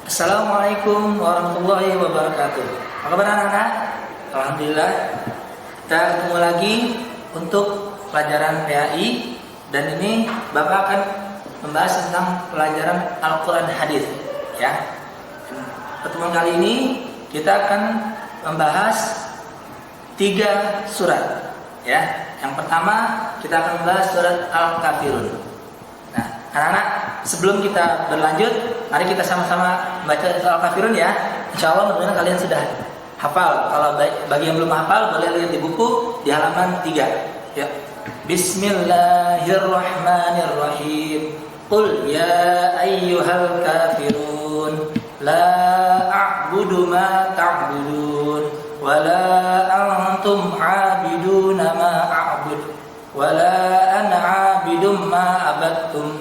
Assalamualaikum warahmatullahi wabarakatuh. Apa kabar anak-anak? Alhamdulillah, kita ketemu lagi untuk pelajaran PAI. Dan ini Bapak akan membahas tentang pelajaran Al-Quran Hadis. Ya. Pertemuan kali ini kita akan membahas 3 surat. Ya. Yang pertama kita akan membahas surat Al-Kafirun. Nah, anak-anak, sebelum kita berlanjut, mari kita sama-sama membaca Al-Kafirun ya. Insya Allah mudah-mudahan kalian sudah hafal. Kalau bagi yang belum hafal, boleh lihat di buku di halaman 3. Ya. Bismillahirrahmanirrahim. Qul ya ayyuhal kafirun la a'budu ma ta'budun wa la antum 'abiduna ma a'bud wa la ana 'abidum ma abattum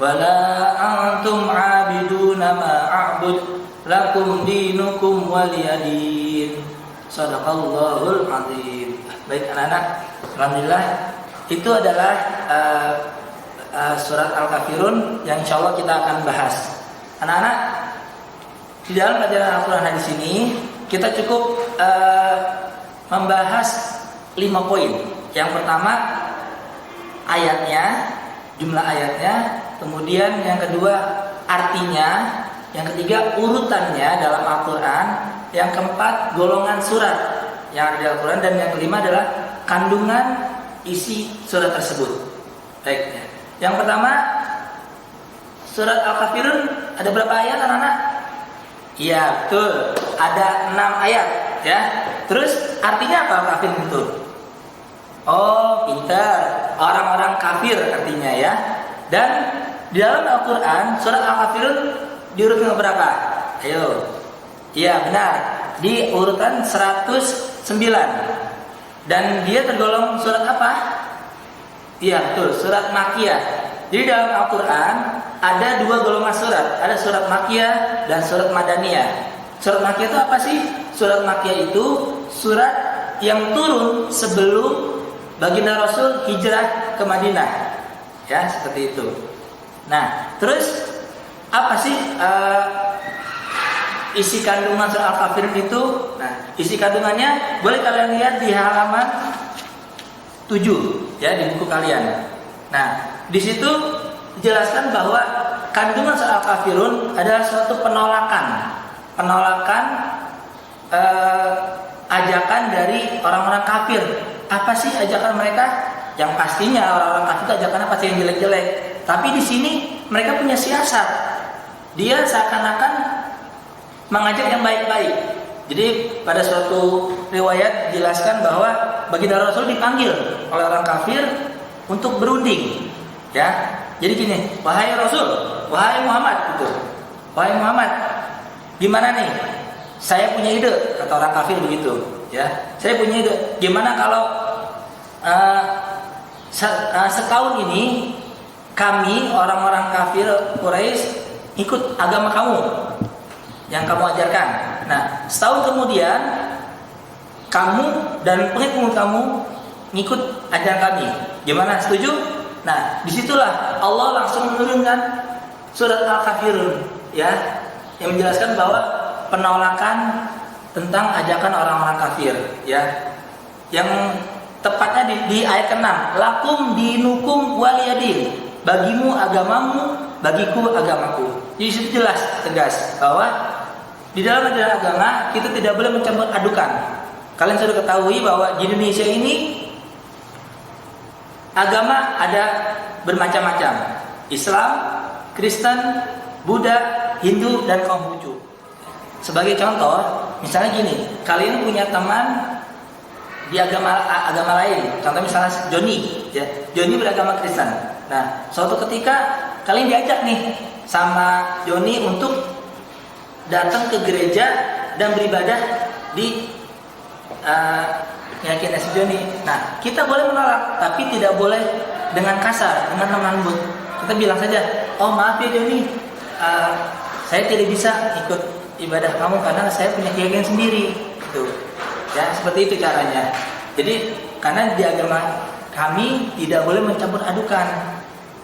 wa la antum 'abiduna ma a'bud lakum dinukum waliyadin. Shadaqallahul azim. Baik anak-anak, alhamdulillah itu adalah surat Al-Kafirun yang insya Allah kita akan bahas. Anak-anak, di dalam pelajaran Al-Quran hadis ini kita cukup membahas 5 poin. Yang pertama ayatnya, jumlah ayatnya. Kemudian yang kedua artinya. Yang ketiga urutannya dalam Al-Quran. Yang keempat golongan surat yang ada di Al-Quran. Dan yang kelima adalah kandungan isi surat tersebut. Baik. Yang pertama, surat Al-Kafirun ada berapa ayat anak-anak? Iya, betul. Ada 6 ayat ya. Terus artinya apa Al-Kafirun itu? Oh, pintar. Orang-orang kafir artinya ya. Dan di dalam Al-Quran surat Al-Kafirun diurutan berapa? Ayo. Iya, benar. Di urutan 109. Dan dia tergolong surat apa? Iya, betul, surat Makkiyah. Jadi dalam Al-Quran ada 2 golongan surat. Ada surat Makkiyah dan surat Madaniyah. Surat Makkiyah itu apa sih? Surat Makkiyah itu surat yang turun sebelum baginda Rasul hijrah ke Madinah. Ya, seperti itu. Nah, terus apa sih isi kandungan surat Al-Kafirun itu? Nah, isi kandungannya boleh kalian lihat di halaman 7 ya, di buku kalian. Nah, di situ dijelaskan bahwa kandungan surat Al-Kafirun adalah suatu penolakan ajakan dari orang-orang kafir. Apa sih ajakan mereka? Yang pastinya orang-orang kafir itu ajakan apa sih yang jelek-jelek. Tapi di sini mereka punya siasat. Dia seakan-akan mengajak yang baik-baik. Jadi pada suatu riwayat dijelaskan bahwa baginda Rasul dipanggil oleh orang kafir untuk berunding. Ya. Jadi gini, wahai Rasul, wahai Muhammad gitu. Wahai Muhammad, gimana nih? Saya punya ide, kata orang kafir begitu, ya. Saya punya ide. Gimana kalau setahun ini kami orang-orang kafir Quraisy ikut agama kamu yang kamu ajarkan. Nah, setahun kemudian kamu dan pengikut kamu ngikut ajaran kami. Gimana? Setuju? Nah, disitulah Allah langsung menurunkan surat Al-Kafirun ya, yang menjelaskan bahwa penolakan tentang ajakan orang-orang kafir ya. Yang tepatnya di ayat ke-6, lakum dinukum waliyadin. Bagimu agamamu, bagiku agamaku. Jadi situ jelas tegas bahwa di dalam ajaran agama kita tidak boleh mencampur adukan. Kalian sudah ketahui bahwa di Indonesia ini agama ada bermacam-macam. Islam, Kristen, Buddha, Hindu, dan Konghucu. Sebagai contoh, misalnya gini, kalian punya teman di agama lain. Contoh misalnya Joni, ya. Joni beragama Kristen. Nah, suatu ketika kalian diajak nih sama Joni untuk datang ke gereja dan beribadah di keyakinan si Joni. Nah, kita boleh menolak, tapi tidak boleh dengan kasar, dengan lemah lembut. Kita bilang saja, oh maaf ya Joni, saya tidak bisa ikut ibadah kamu karena saya punya keyakinan sendiri. Gitu. Ya, seperti itu caranya. Jadi, karena di agama kami tidak boleh mencampur adukan.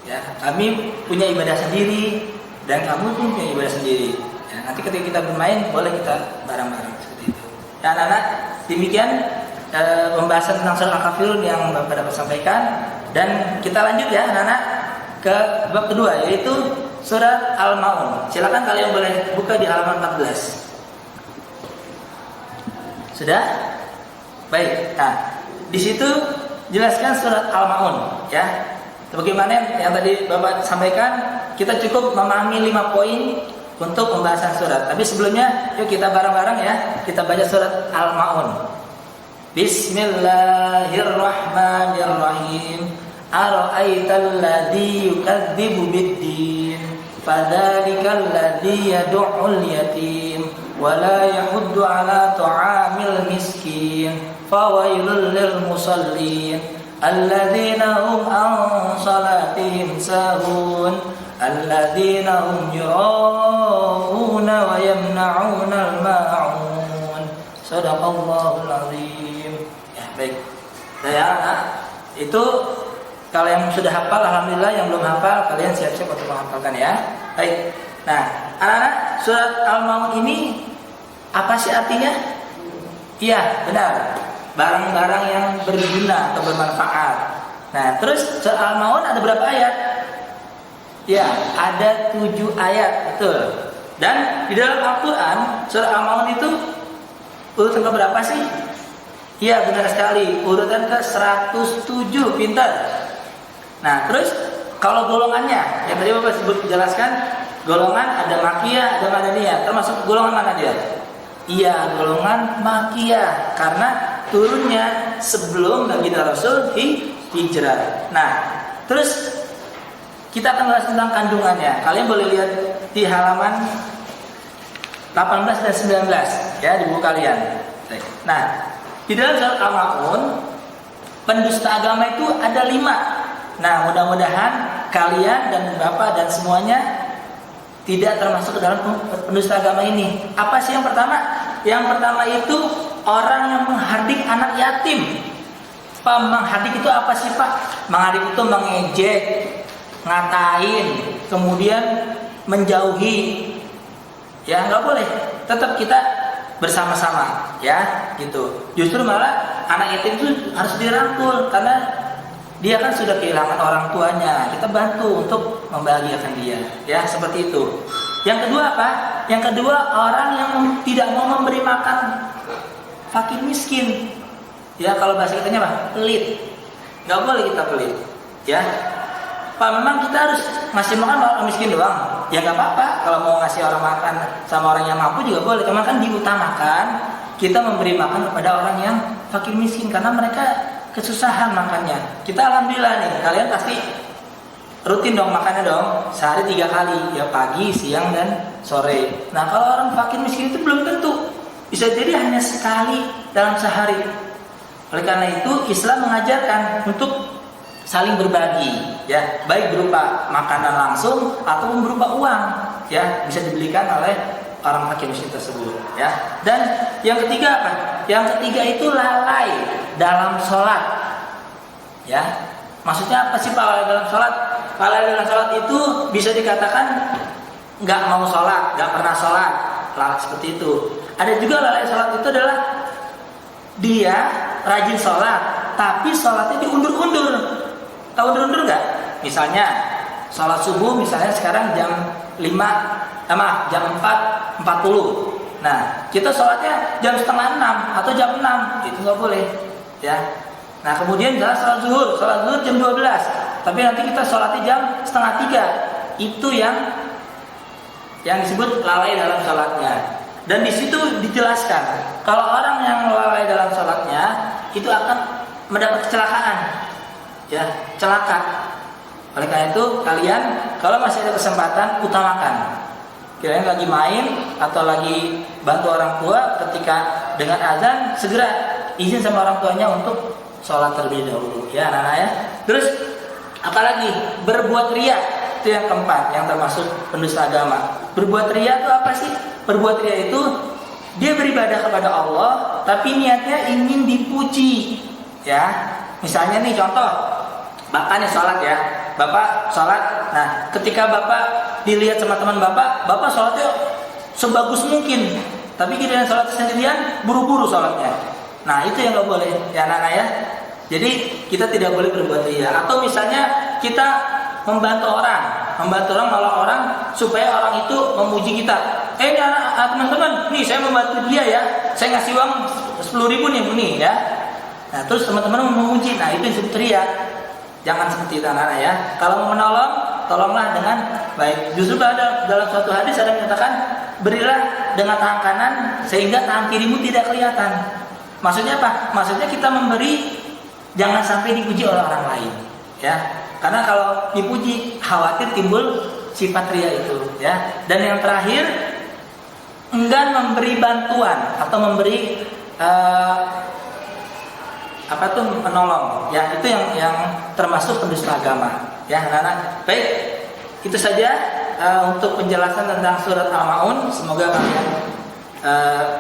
Ya, kami punya ibadah sendiri dan kamu pun punya ibadah sendiri. Ya. nanti ketika kita bermain boleh kita bareng-bareng seperti itu. Ya anak-anak, demikian pembahasan tentang surat Al-Kafirun yang Bapak dapat sampaikan, dan kita lanjut ya anak-anak ke bab kedua, yaitu surat Al-Maun. Silakan kalian boleh buka di halaman 14. Sudah? Baik. Nah, di situ jelaskan surat Al-Maun ya. Bagaimana yang tadi Bapak sampaikan, kita cukup memahami 5 poin untuk pembahasan surat. Tapi sebelumnya yuk kita bareng-bareng ya, kita baca surat Al-Maun. Bismillahirrahmanirrahim. Ara'aital ladzi yukadzibu bid-din, fadzalikal ladzi yad'ul yatim wa la yahuddu 'ala ta'amil miskin, fawailul lil musallin alladzina hum an salatihim sahun alladzina hum yura'una wa yamna'una al-ma'un. Shadaqallahul azim. Ya, baik. Itu kalau yang sudah hafal alhamdulillah, yang belum hafal kalian siap-siap untuk menghafalkan ya. Baik. Nah, anak-anak, surat Al-Maun ini apa sih artinya? Iya, benar. Barang-barang yang berguna atau bermanfaat. Nah, terus surat Al-Maun ada berapa ayat? Ya, ada 7 ayat, betul. Dan di dalam Al-Quran, surat Al-Maun itu urutan ke berapa sih? Iya, benar sekali. Urutan ke 107, pintar. Nah, terus kalau golongannya, yang tadi Bapak jelaskan, golongan ada Makkiyah, ada Madaniyah. Termasuk golongan mana dia? Iya, golongan Makkiyah, karena turunnya sebelum Nabi dan Rasul hijrah. Nah, terus kita akan bahas tentang kandungannya. Kalian boleh lihat di halaman 18 dan 19 ya, di buku kalian. Nah, di dalam surat Al-Maun, pendusta agama itu ada 5. Nah, mudah-mudahan kalian dan Bapak dan semuanya tidak termasuk ke dalam pendusta agama ini. Apa sih yang pertama? Yang pertama itu orang yang menghardik anak yatim. Pak, menghardik itu apa sih Pak? Menghardik itu mengejek, ngatain, kemudian menjauhi. Ya, nggak boleh. Tetap kita bersama-sama, ya, gitu. Justru malah anak yatim itu harus dirangkul karena dia kan sudah kehilangan orang tuanya. Kita bantu untuk membahagiakan dia, ya, seperti itu. Yang kedua apa? Yang kedua, orang yang tidak mau memberi makan fakir miskin. Ya, kalau bahasa kitanya apa? Pelit. Nggak boleh kita pelit, ya. Pak, memang kita harus ngasih makan orang miskin doang. Ya nggak apa-apa. Kalau mau ngasih orang makan sama orang yang mampu juga boleh. Cuma kan diutamakan kita memberi makan kepada orang yang fakir miskin, karena mereka kesusahan makannya. Kita alhamdulillah nih, kalian pasti rutin dong makannya dong, sehari 3 kali, ya pagi, siang, dan sore. Nah, kalau orang fakir miskin itu belum tentu, bisa jadi hanya sekali dalam sehari. Oleh karena itu Islam mengajarkan untuk saling berbagi, ya, baik berupa makanan langsung ataupun berupa uang, ya, bisa dibelikan oleh orang fakir miskin tersebut, ya. Dan yang ketiga apa? Yang ketiga itu lalai dalam sholat, ya. Maksudnya apa sih Pak lalai dalam sholat? Lalai dalam sholat itu bisa dikatakan nggak mau sholat, nggak pernah sholat, lalai seperti itu. Ada juga lalai sholat itu adalah dia rajin sholat, tapi sholatnya diundur-undur. Tahu undur-undur nggak? Misalnya sholat subuh, misalnya sekarang jam 4:40. Nah, kita sholatnya jam 5:30 atau jam 6, itu nggak boleh, ya. Nah, kemudian sholat zuhur jam 12, tapi nanti kita sholatnya jam 2:30. Itu yang disebut lalai dalam sholatnya. Dan di situ dijelaskan kalau orang yang lalai dalam sholatnya itu akan mendapat kecelakaan, ya, celaka. Oleh karena itu kalian kalau masih ada kesempatan utamakan. Kalian lagi main atau lagi bantu orang tua, ketika dengan azan segera izin sama orang tuanya untuk sholat terlebih dahulu, ya anak-anak ya. Terus apalagi berbuat riya, itu yang keempat yang termasuk pendusta agama. Berbuat riya itu apa sih? Berbuat riya itu dia beribadah kepada Allah tapi niatnya ingin dipuji, ya. Misalnya nih contoh, Bapak nih sholat ya, Bapak sholat. Nah, ketika Bapak dilihat sama teman Bapak sholatnya sebagus mungkin. Tapi kita sholat sendirian buru-buru sholatnya. Nah itu yang nggak boleh ya anak-anak ya. Jadi kita tidak boleh berbuat ria. Atau misalnya kita membantu orang nolong orang supaya orang itu memuji kita. Ini anak teman-teman, nih saya membantu dia ya. Saya ngasih uang 10.000 nih ya. Nah terus teman-teman memuji. Nah itu disebut ria. Jangan seperti itu anak-anak ya. Kalau mau menolong, tolonglah dengan baik. Justru dalam suatu hadis ada yang menyatakan, berilah dengan tangan kanan sehingga tangan kirimu tidak kelihatan. Maksudnya apa? Maksudnya kita memberi jangan sampai dipuji oleh orang lain, ya. Karena kalau dipuji khawatir timbul sifat ria itu, ya. Dan yang terakhir, enggan memberi bantuan atau memberi menolong, ya. Itu yang termasuk pendusta agama, ya, anak-anak. Baik, itu saja untuk penjelasan tentang surat Al-Maun. Semoga kalian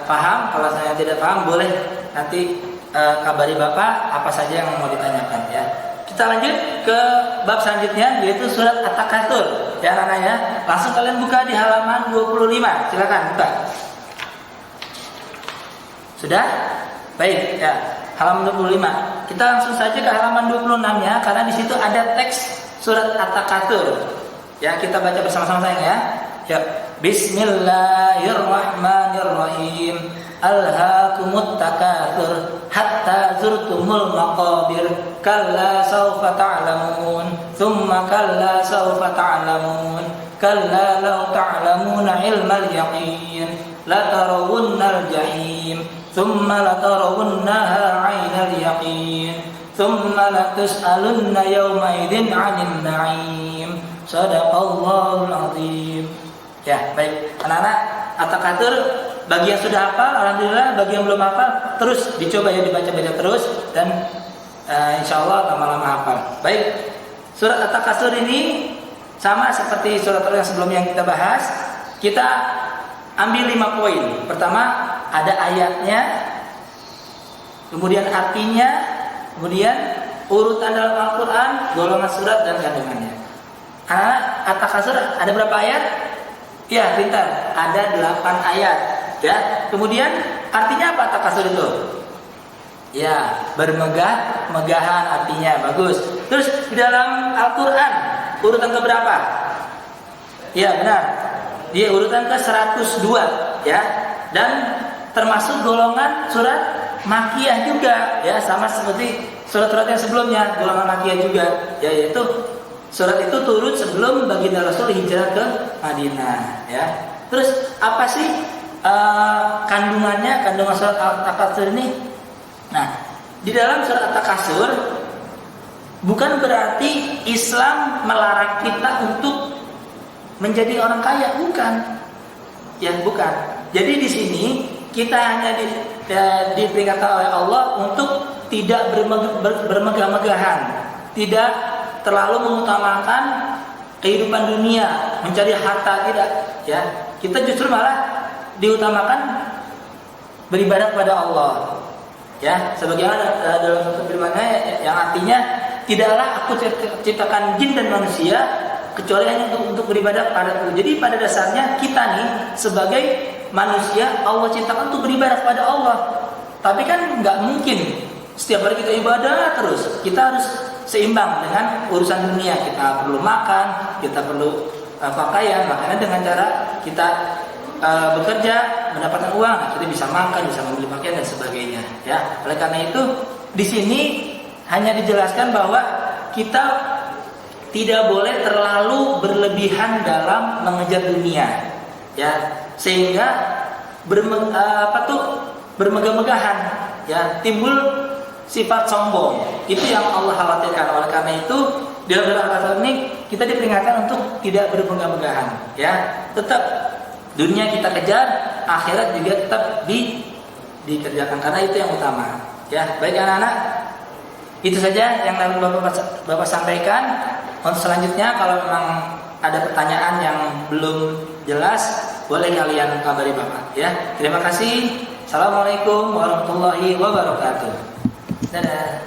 paham. Kalau saya tidak paham, boleh nanti kabari Bapak apa saja yang mau ditanyakan ya. Kita lanjut ke bab selanjutnya yaitu surat At-Takatsur. Ya anak-anak ya. Langsung kalian buka di halaman 25. Silakan buka. Sudah? Baik ya. Halaman 25. Kita langsung saja ke halaman 26-nya karena di situ ada teks surat At-Takatsur. Ya, kita baca bersama-sama sayang ya. Ya. Bismillahirrahmanirrahim. Alhaakumut takatsur hatta zurtumul maqabir kalla sawfa ta'lamun thumma kalla sawfa ta'lamun kalla law ta'lamuna ilmal yaqin la tarawunnal jahim thumma la tarawunnaha 'ainal yaqin thumma la tus'alunna yawma idzin 'anil na'im. Shadaqallahul 'azim. Ya, baik. Anak-anak, At-Takatsur bagi yang sudah hafal, alhamdulillah. Bagi yang belum hafal, terus dicoba ya, dibaca-baca terus dan insya Allah lama-lama hafal. Baik, surat At-Takatsur ini sama seperti surat yang sebelumnya yang kita bahas. Kita ambil 5 poin. Pertama, ada ayatnya, kemudian artinya, kemudian urutan dalam Al-Quran, golongan surat dan kandungannya. Anak, At-Takatsur ada berapa ayat? Ya, pintar. Ada 8 ayat. Ya. Kemudian artinya apa At-Takatsur itu? Ya, bermegah-megahan artinya. Bagus. Terus di dalam Al-Quran urutan keberapa? Ya, benar. Dia urutan ke 102, ya. Dan termasuk golongan surat Makkiyah juga, ya, sama seperti surat-surat yang sebelumnya, golongan Makkiyah juga, ya, yaitu surat itu turun sebelum baginda Rasul hijrah ke Madinah, ya. Terus apa sih kandungannya, kandungan surat At-Takatsur ini? Nah, di dalam surat At-Takatsur bukan berarti Islam melarang kita untuk menjadi orang kaya, bukan. Ya, bukan. Jadi di sini kita hanya diperingatkan oleh Allah untuk tidak bermegah-megahan, tidak terlalu mengutamakan kehidupan dunia, mencari harta, tidak, ya. Kita justru malah diutamakan beribadah kepada Allah, ya. Sebagaimana dalam satu firman-Nya yang artinya, tidaklah aku ciptakan jin dan manusia kecuali hanya untuk beribadah kepadaku. Jadi pada dasarnya kita nih sebagai manusia Allah ciptakan untuk beribadah kepada Allah. Tapi kan nggak mungkin setiap hari kita ibadah terus. Kita harus seimbang dengan urusan dunia. Kita perlu makan, kita perlu pakaian. Makanya dengan cara kita bekerja, mendapatkan uang, kita bisa makan, bisa membeli pakaian dan sebagainya. Ya, oleh karena itu di sini hanya dijelaskan bahwa kita tidak boleh terlalu berlebihan dalam mengejar dunia, ya, sehingga bermegah-megahan, ya, timbul sifat sombong. Itu yang Allah khawatirkan. Oleh karena itu di dalam Al-Quran ini kita diperingatkan untuk tidak bermegah-megahan, ya. Tetap dunia kita kejar, akhirat juga tetap dikerjakan karena itu yang utama. Ya, baik anak-anak, itu saja yang Bapak sampaikan. Untuk selanjutnya kalau memang ada pertanyaan yang belum jelas, boleh kalian kabari Bapak, ya. Terima kasih. Assalamualaikum warahmatullahi wabarakatuh. Dadah.